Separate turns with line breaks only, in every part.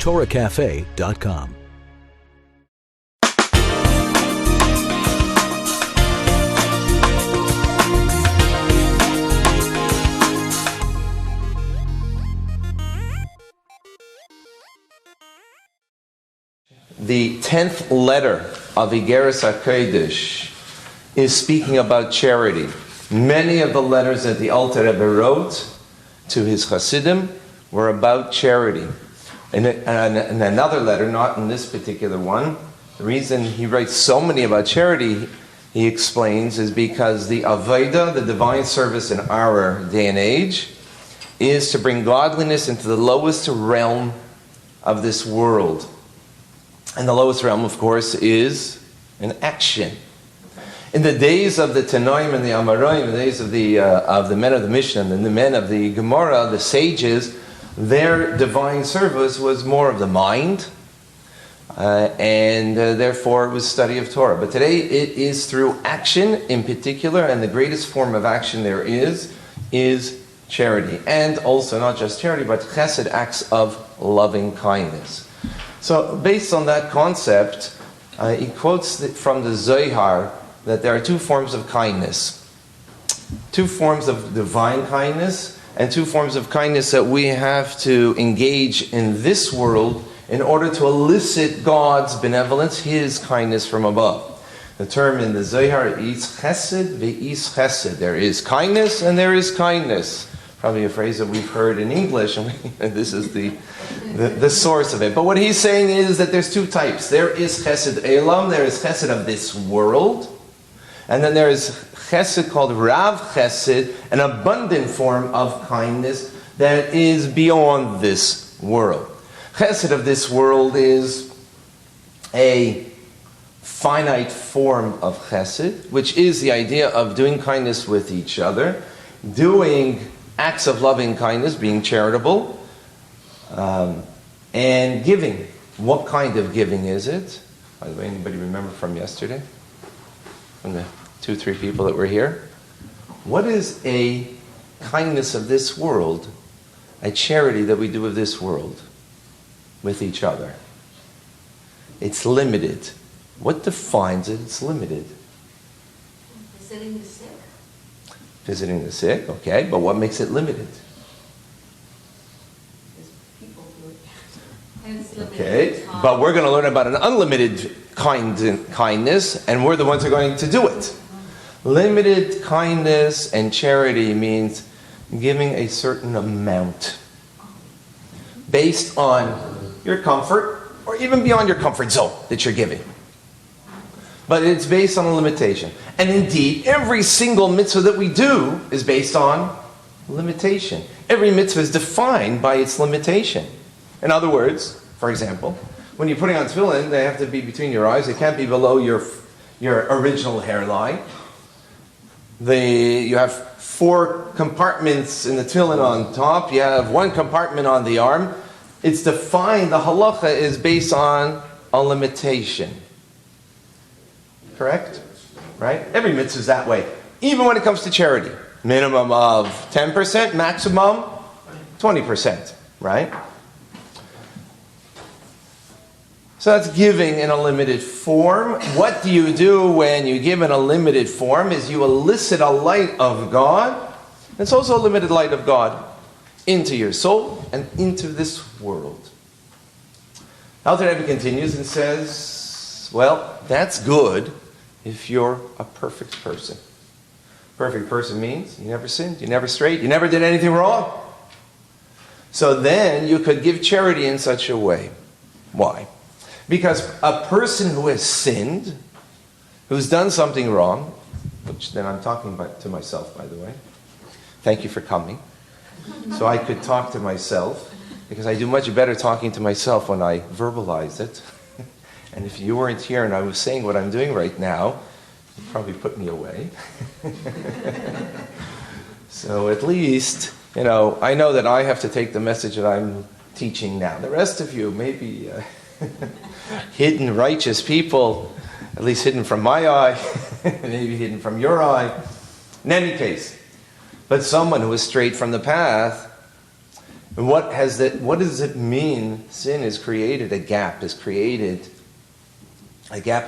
TorahCafe.com.
The 10th letter of Igeres HaKodesh is speaking about charity. Many of the letters that the Alter Rebbe wrote to his Hasidim were about charity. And another letter, not in this particular one, the reason he writes so many about charity, he explains, is because the Avodah, the divine service in our day and age, is to bring godliness into the lowest realm of this world. And the lowest realm, of course, is an action. In the days of the Tanoim and the Amoraim, in the days of the men of the Mishnah and the men of the Gemara, the sages, their divine service was more of the mind, and therefore it was study of Torah. But today it is through action in particular, and the greatest form of action there is charity. And also not just charity, but chesed, acts of loving kindness. So based on that concept, he quotes from the Zohar that there are two forms of kindness. Two forms of divine kindness and two forms of kindness that we have to engage in this world in order to elicit God's benevolence, His kindness from above. The term in the Zohar is chesed ve'is chesed. There is kindness and there is kindness. Probably a phrase that we've heard in English, and this is the source of it. But what he's saying is that there's two types. There is chesed elam, there is chesed of this world, and then there is chesed called rav chesed, an abundant form of kindness that is beyond this world. Chesed of this world is a finite form of chesed, which is the idea of doing kindness with each other, doing acts of loving kindness, being charitable, and giving. What kind of giving is it? By the way, anybody remember from yesterday? From the 2-3 people that were here? What is a kindness of this world, a charity that we do of this world with each other? It's limited. What defines it? It's limited.
Visiting the sick.
Visiting the sick, okay, but what makes it limited?
Because people do it. And it's limited
Okay,
time.
but we're going to learn about an unlimited kindness, and we're the ones who are going to do it. Limited kindness and charity means giving a certain amount based on your comfort, or even beyond your comfort zone that you're giving. But it's based on a limitation. And indeed, every single mitzvah that we do is based on limitation. Every mitzvah is defined by its limitation. In other words, for example, when you're putting on tefillin, they have to be between your eyes. They can't be below your original hairline. You have 4 compartments in the tefillin on top. You have 1 compartment on the arm. It's defined, the halacha is based on a limitation. Correct? Right? Every mitzvah is that way. Even when it comes to charity. Minimum of 10%, maximum 20%. Right? So that's giving in a limited form. What do you do when you give in a limited form is you elicit a light of God. It's also a limited light of God into your soul and into this world. Alter Rebbe continues and says, well, that's good if you're a perfect person. Perfect person means you never sinned, you never strayed, you never did anything wrong. So then you could give charity in such a way. Why? Because a person who has sinned, who's done something wrong, which then I'm talking to myself, by the way. Thank you for coming. So I could talk to myself, because I do much better talking to myself when I verbalize it. And if you weren't here and I was saying what I'm doing right now, you'd probably put me away. So at least, I know that I have to take the message that I'm teaching now. The rest of you, maybe hidden righteous people, at least hidden from my eye, maybe hidden from your eye. In any case, but someone who is straight from the path, And what does it mean? Sin has created a gap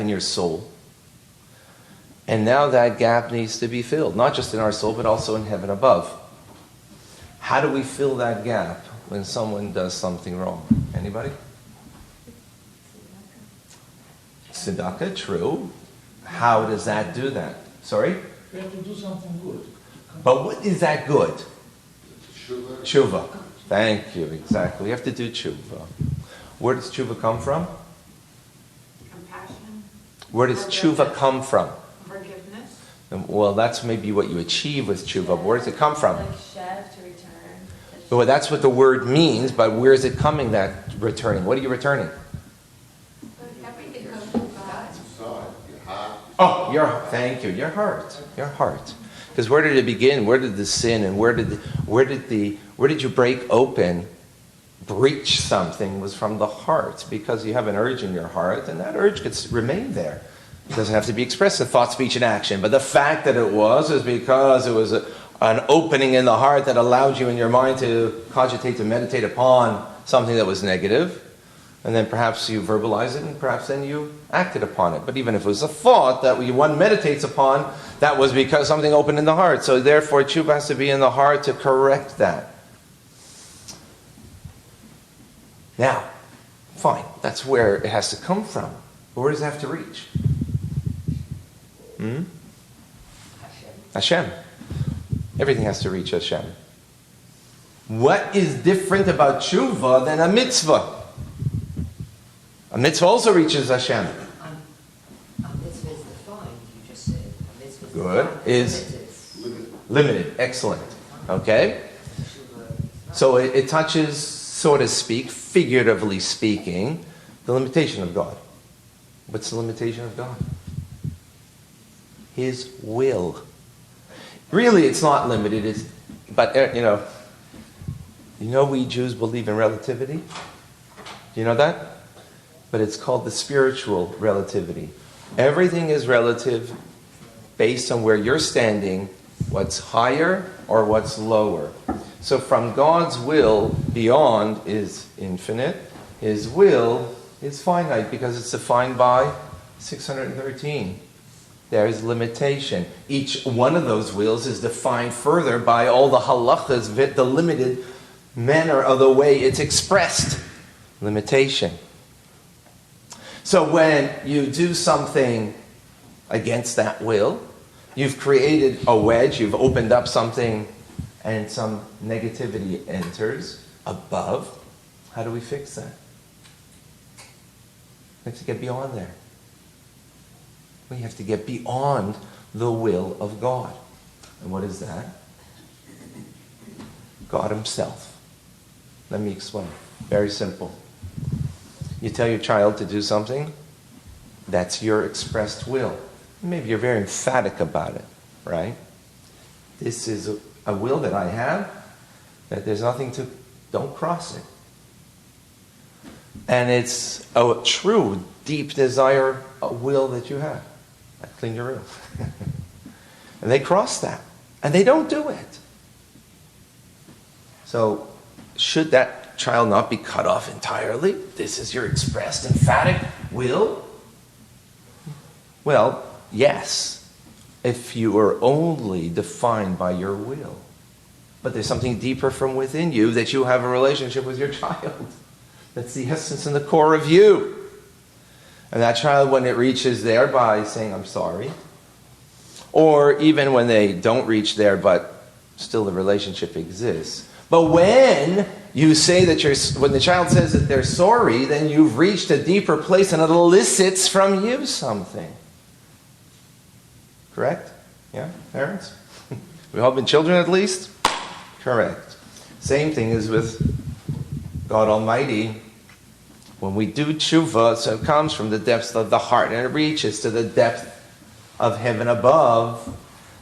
in your soul. And now that gap needs to be filled, not just in our soul, but also in heaven above. How do we fill that gap when someone does something wrong? Anybody? Tzedakah, true. How does that do that? Sorry?
We have to do something good.
But what is that good?
Teshuvah.
Teshuvah. Thank you, exactly. We have to do teshuvah. Where does teshuvah come from?
Compassion,
Where does teshuvah come from?
forgiveness.
Well, that's maybe what you achieve with teshuvah, but where does it come from?
Like shev to return.
Well, that's what the word means, but where is it coming, that returning? What are you returning?
Everything comes from God.
Inside, your heart.
Oh, thank you, your heart. Your heart. Because where did it begin? Where did the sin and where did you break open, breach something was from the heart, because you have an urge in your heart, and that urge could remain there. It doesn't have to be expressed in thought, speech, and action. But the fact that it was is because it was an opening in the heart that allowed you in your mind to cogitate, to meditate upon something that was negative. And then perhaps you verbalize it, and perhaps then you acted upon it. But even if it was a thought that one meditates upon, that was because something opened in the heart. So therefore, teshuvah has to be in the heart to correct that. Now, fine, that's where it has to come from. But where does it have to reach? Hashem. Everything has to reach Hashem. What is different about teshuvah than a mitzvah? A mitzvah also reaches Hashem.
A mitzvah is defined, you just said. A mitzvah is
Good.
defined.
Is limited. Excellent. Okay? So it touches, so to speak, figuratively speaking, the limitation of God. What's the limitation of God? His will. Really, it's not limited. But we Jews believe in relativity. Do you know that? But it's called the spiritual relativity. Everything is relative based on where you're standing, what's higher or what's lower. So from God's will, beyond is infinite. His will is finite because it's defined by 613. There is limitation. Each one of those wills is defined further by all the halachas, the limited manner of the way it's expressed. Limitation. So when you do something against that will, you've created a wedge, you've opened up something, and some negativity enters above. How do we fix that? We have to get beyond there. We have to get beyond the will of God. And what is that? God Himself. Let me explain. Very simple. You tell your child to do something, that's your expressed will. Maybe you're very emphatic about it, right? This is a will that I have, that there's nothing to, don't cross it. And it's a true, deep desire, a will that you have. Like clean your room. And they cross that. And they don't do it. So, should that child not be cut off entirely? This is your expressed, emphatic will? Well, yes, if you are only defined by your will. But there's something deeper from within you that you have a relationship with your child. That's the essence and the core of you. And that child, when it reaches there by saying, I'm sorry, or even when they don't reach there, but still the relationship exists. But when you say that when the child says that they're sorry, then you've reached a deeper place and it elicits from you something. Correct? Yeah, parents? We've all been children at least? Correct. Same thing is with God Almighty. When we do teshuvah, so it comes from the depths of the heart and it reaches to the depth of heaven above,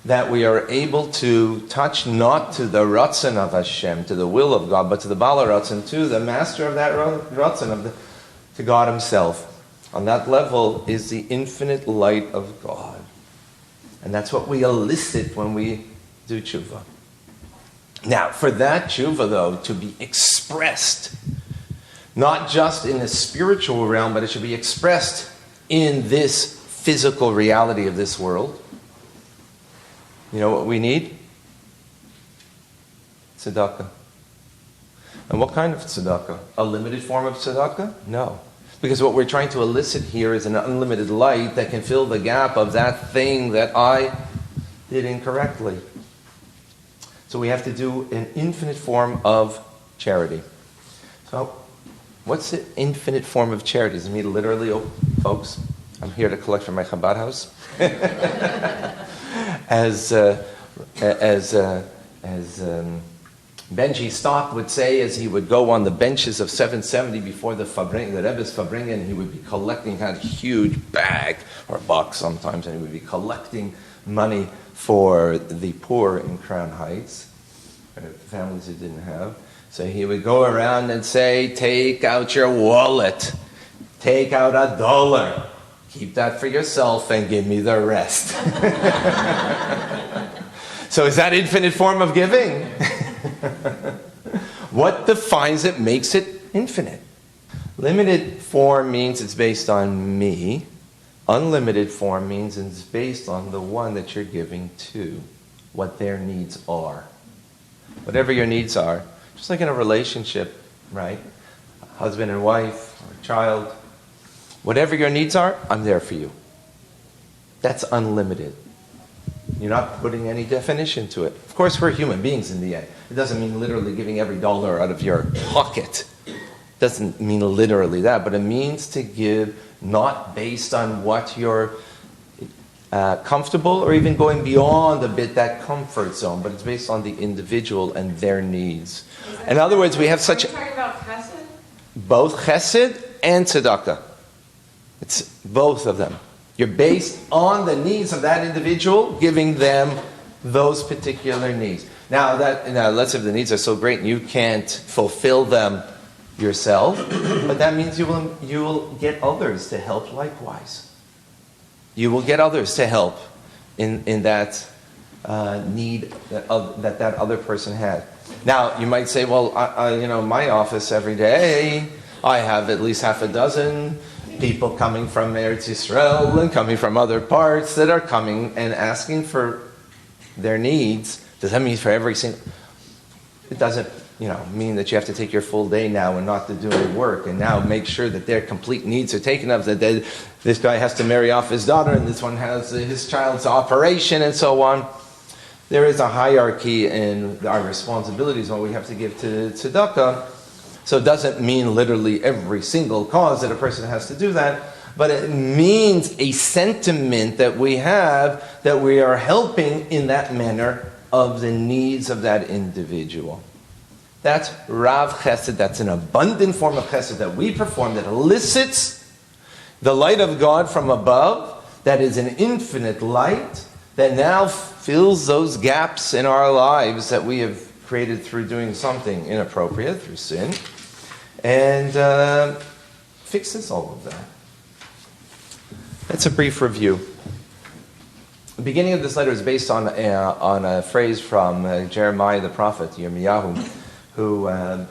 that we are able to touch not to the ratzon of Hashem, to the will of God, but to the Bala ratzon, to the master of that ratzon, to God Himself. On that level is the infinite light of God. And that's what we elicit when we do teshuvah. Now, for that tshuva, though, to be expressed, not just in the spiritual realm, but it should be expressed in this physical reality of this world, you know what we need? Tzedakah. And what kind of tzedakah? A limited form of tzedakah? No. Because what we're trying to elicit here is an unlimited light that can fill the gap of that thing that I did incorrectly. So we have to do an infinite form of charity. So, what's the infinite form of charity? Does it mean literally, oh, folks, I'm here to collect from my Chabad house? as Benji Stock would say, as he would go on the benches of 770 before the Rebbe's Fabringen, he would be collecting, had a huge bag, or a box sometimes, and he would be collecting money for the poor in Crown Heights, families who didn't have. So he would go around and say, take out your wallet, take out $1, keep that for yourself and give me the rest. So is that infinite form of giving? What defines it makes it infinite? Limited form means it's based on me. Unlimited form means it's based on the one that you're giving to, what their needs are. Whatever your needs are, just like in a relationship, right? Husband and wife, or child. Whatever your needs are, I'm there for you. That's unlimited. You're not putting any definition to it. Of course, we're human beings in the end. It doesn't mean literally giving every dollar out of your pocket. It doesn't mean literally that, but it means to give not based on what you're comfortable or even going beyond a bit that comfort zone, but it's based on the individual and their needs. In other words, we have such...
Are you talking about chesed?
Both chesed and tzedakah. It's both of them. You're based on the needs of that individual, giving them those particular needs. Now, let's say if the needs are so great and you can't fulfill them yourself, but that means you will get others to help likewise. You will get others to help in that need that other person had. Now, you might say, well, my office every day, I have at least half a dozen people coming from Eretz Yisrael and coming from other parts that are coming and asking for their needs. Does that mean for every single... It doesn't, mean that you have to take your full day now and not to do any work and now make sure that their complete needs are taken up, that this guy has to marry off his daughter and this one has his child's operation and so on. There is a hierarchy in our responsibilities, what we have to give to tzedakah. So it doesn't mean literally every single cause that a person has to do that, but it means a sentiment that we have that we are helping in that manner of the needs of that individual. That's Rav Chesed, that's an abundant form of Chesed that we perform that elicits the light of God from above, that is an infinite light, that now fills those gaps in our lives that we have created through doing something inappropriate, through sin, and fixes all of that. That's a brief review. The beginning of this letter is based on a phrase from Jeremiah the prophet, Yirmiyahu, who, the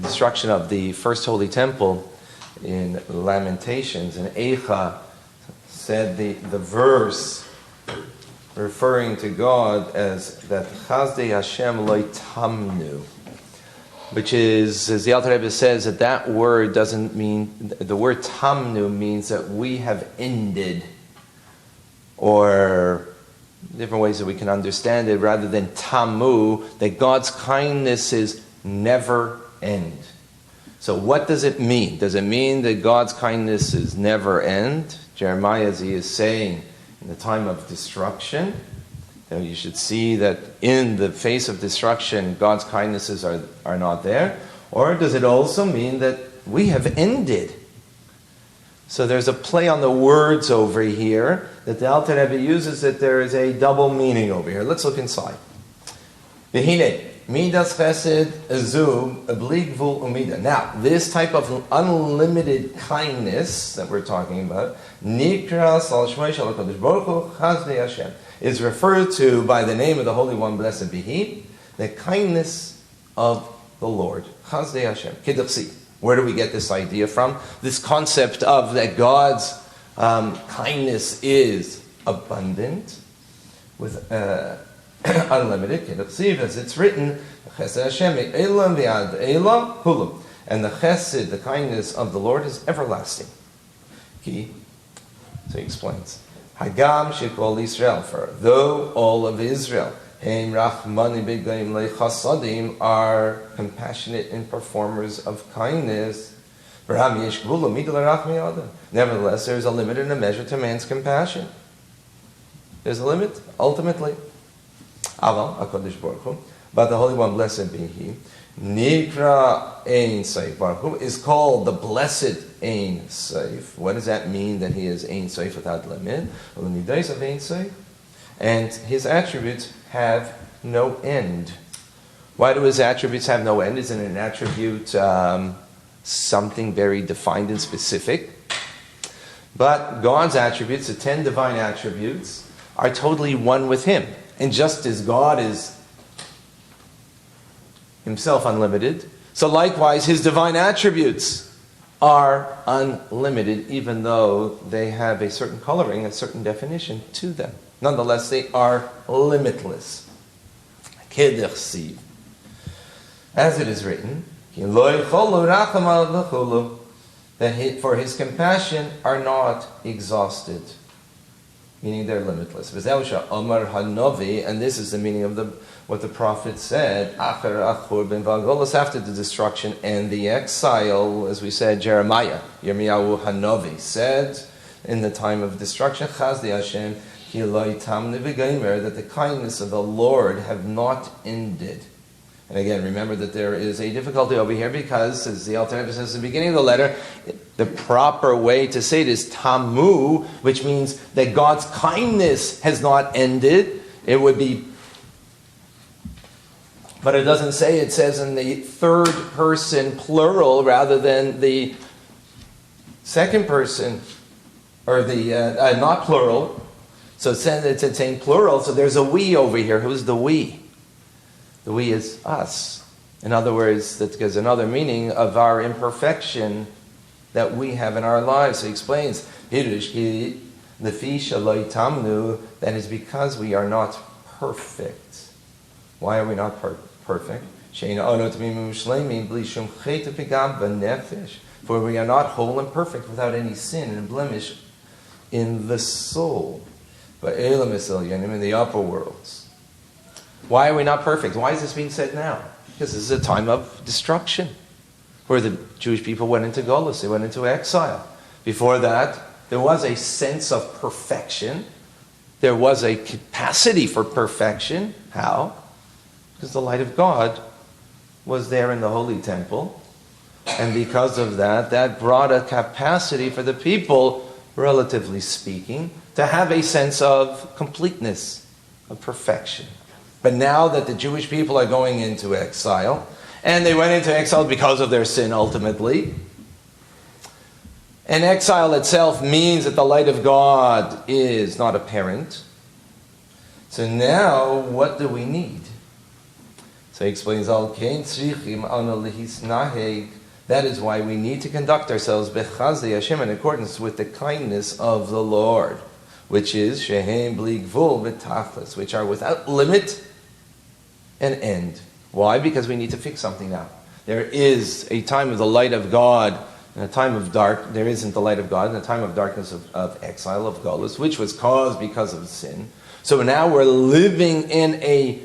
destruction of the first holy temple in Lamentations, and Eicha said the verse referring to God as that Chazdei Hashem lo tamnu, which is, as the Alter Rebbe says, that word doesn't mean, the word tamnu means that we have ended, or different ways that we can understand it, rather than tamu, that God's kindnesses never end. So what does it mean? Does it mean that God's kindnesses never end? Jeremiah, as he is saying, in the time of destruction, you should see that in the face of destruction, God's kindnesses are not there. Or does it also mean that we have ended? So there's a play on the words over here that the Alter Rebbe uses, that there is a double meaning over here. Let's look inside. V'hine, midas chesed azu bli gvul umida. Now, this type of unlimited kindness that we're talking about, nikras al shmei shel HaKadosh Baruch Hu Chazdei Hashem, is referred to by the name of the Holy One, blessed be He, The kindness of the Lord. Chazdei Hashem. Kidduchsi. Where do we get this idea from? This concept of that God's kindness is abundant, with unlimited. Kidduchsi, as it's written, Chesed Hashem elam v'ad elam hulu. And the chesed, the kindness of the Lord, is everlasting. Ki. So he explains. Hagam shekol Israel, for though all of Israel are compassionate and performers of kindness, nevertheless there is a limit and a measure to man's compassion. There's a limit, ultimately. But the Holy One, blessed be He, Nikra Ein Seif Baruch Hu, is called the blessed Ein Seif. What does that mean, that He is Ein Seif without limit? And His attributes have no end. Why do His attributes have no end? Isn't an attribute something very defined and specific? But God's attributes, the 10 divine attributes, are totally one with Him. And just as God is Himself unlimited, so likewise His divine attributes are unlimited, even though they have a certain coloring, a certain definition to them. Nonetheless, they are limitless. Kidduchsi. As it is written, that for His compassion are not exhausted, meaning they're limitless. And this is the meaning of what the prophet said, after the destruction and the exile, as we said, Jeremiah, Yirmiyahu Hanavi said, in the time of destruction, Chazdei Hashem, that the kindness of the Lord have not ended. And again, remember that there is a difficulty over here because, as the Alter Rebbe says at the beginning of the letter, the proper way to say it is tamu, which means that God's kindness has not ended. It would be, but it doesn't say, it says in the third person plural rather than the second person, or the not plural. So it's saying plural, so there's a we over here. Who's the we? The we is us. In other words, that gives another meaning of our imperfection that we have in our lives. So he explains, that is because we are not perfect. Why are we not perfect? For we are not whole and perfect without any sin and blemish in the soul. But in the upper worlds. Why are we not perfect? Why is this being said now? Because this is a time of destruction, where the Jewish people went into Golus, they went into exile. Before that, there was a sense of perfection. There was a capacity for perfection. How? Because the light of God was there in the Holy Temple. And because of that, that brought a capacity for the people, relatively speaking, to have a sense of completeness, of perfection. But now that the Jewish people are going into exile, and they went into exile because of their sin ultimately, and exile itself means that the light of God is not apparent. So now, what do we need? So he explains, that is why we need to conduct ourselves b'chazdei Hashem in accordance with the kindness of the Lord, which is shehem bli gvul v'tachlis, which are without limit and end. Why? Because we need to fix something now. There is a time of the light of God, and a time of dark. There isn't the light of God, and a time of darkness of exile, of Golus, which was caused because of sin. So now we're living in a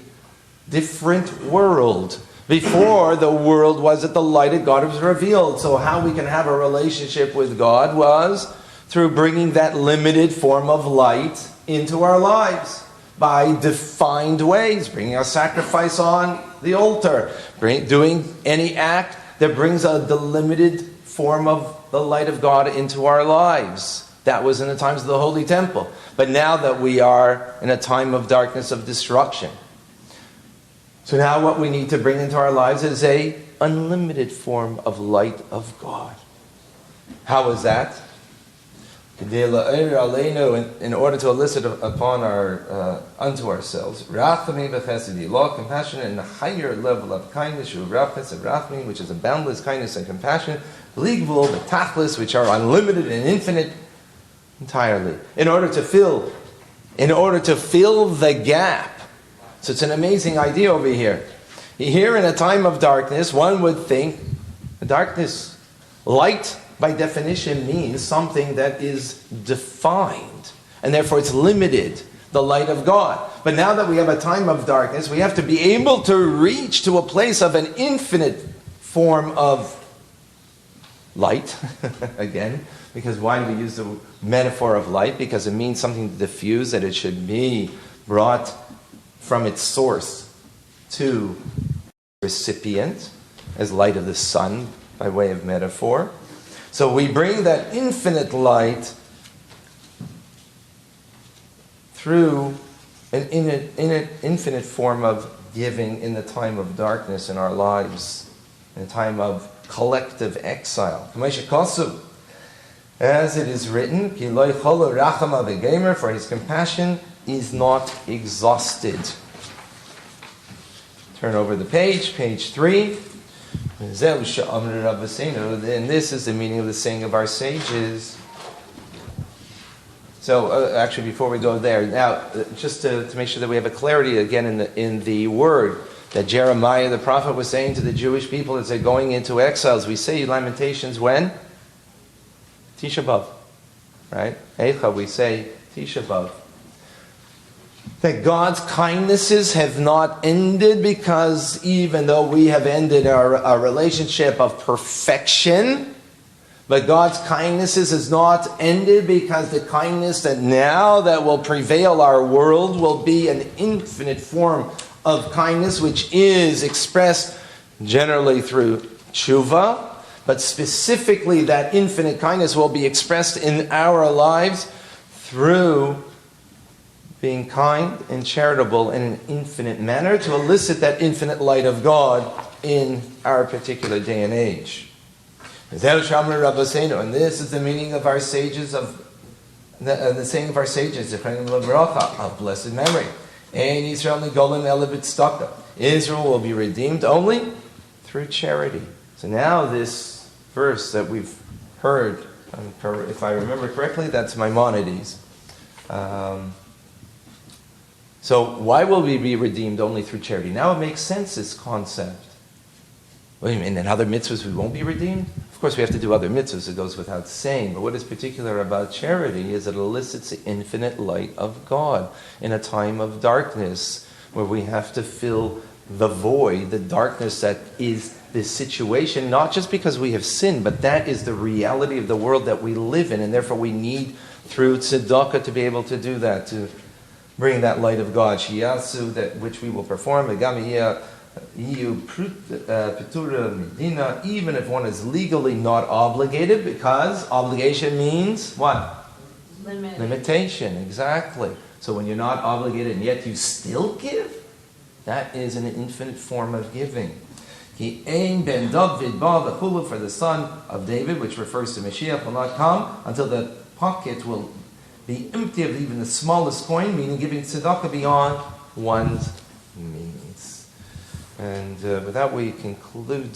different world. Before, the world was that the light of God was revealed. So how we can have a relationship with God was through bringing that limited form of light into our lives by defined ways, bringing a sacrifice on the altar, doing any act that brings a delimited form of the light of God into our lives. That was in the times of the Holy Temple. But now that we are in a time of darkness, of destruction, so now what we need to bring into our lives is a unlimited form of light of God. How is that? in order to elicit upon our unto ourselves rachamim v'chesed, law, compassion, and a higher level of kindness, rachamim, which is a boundless kindness and compassion, ligvul, v'tachlis, which are unlimited and infinite entirely. In order to fill the gap. So it's an amazing idea over here. Here in a time of darkness, one would think darkness, light by definition means something that is defined, and therefore it's limited, the light of God. But now that we have a time of darkness, we have to be able to reach to a place of an infinite form of light, again, because why do we use the metaphor of light? Because it means something to diffuse, that it should be brought from its source to recipient, as light of the sun, by way of metaphor. So we bring that infinite light through an infinite form of giving in the time of darkness in our lives, in a time of collective exile. As it is written, for his compassion is not exhausted. Turn over the page 3. And this is the meaning of the saying of our sages. So, actually, before we go there, now, just to make sure that we have a clarity again in the word that Jeremiah the prophet was saying to the Jewish people as they're going into exiles. We say Lamentations when? Tisha B'Av, right? Eicha, we say Tisha B'Av. That God's kindnesses have not ended, because even though we have ended our relationship of perfection, but God's kindnesses has not ended, because the kindness that now that will prevail our world will be an infinite form of kindness, which is expressed generally through Teshuvah, but specifically that infinite kindness will be expressed in our lives through being kind and charitable in an infinite manner to elicit that infinite light of God in our particular day and age. And this is the meaning of our sages, of the saying of our sages, of blessed memory. Israel will be redeemed only through charity. So now this verse that we've heard, if I remember correctly, that's Maimonides. So why will we be redeemed only through charity? Now it makes sense, this concept. Wait a minute, in other mitzvahs we won't be redeemed? Of course we have to do other mitzvahs, it goes without saying. But what is particular about charity is it elicits the infinite light of God in a time of darkness, where we have to fill the void, the darkness that is this situation, not just because we have sinned, but that is the reality of the world that we live in, and therefore we need, through tzedakah, to be able to do that, to bring that light of God, shiyasu, that which we will perform, even if one is legally not obligated, because obligation means what? Limitation, exactly. So when you're not obligated and yet you still give, that is an infinite form of giving. For the son of David, which refers to Mashiach, will not come until the pocket will be empty of even the smallest coin, meaning giving tzedakah beyond one's means. And with that, we conclude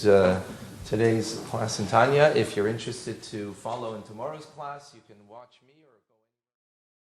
today's class in Tanya. If you're interested to follow in tomorrow's class, you can watch me.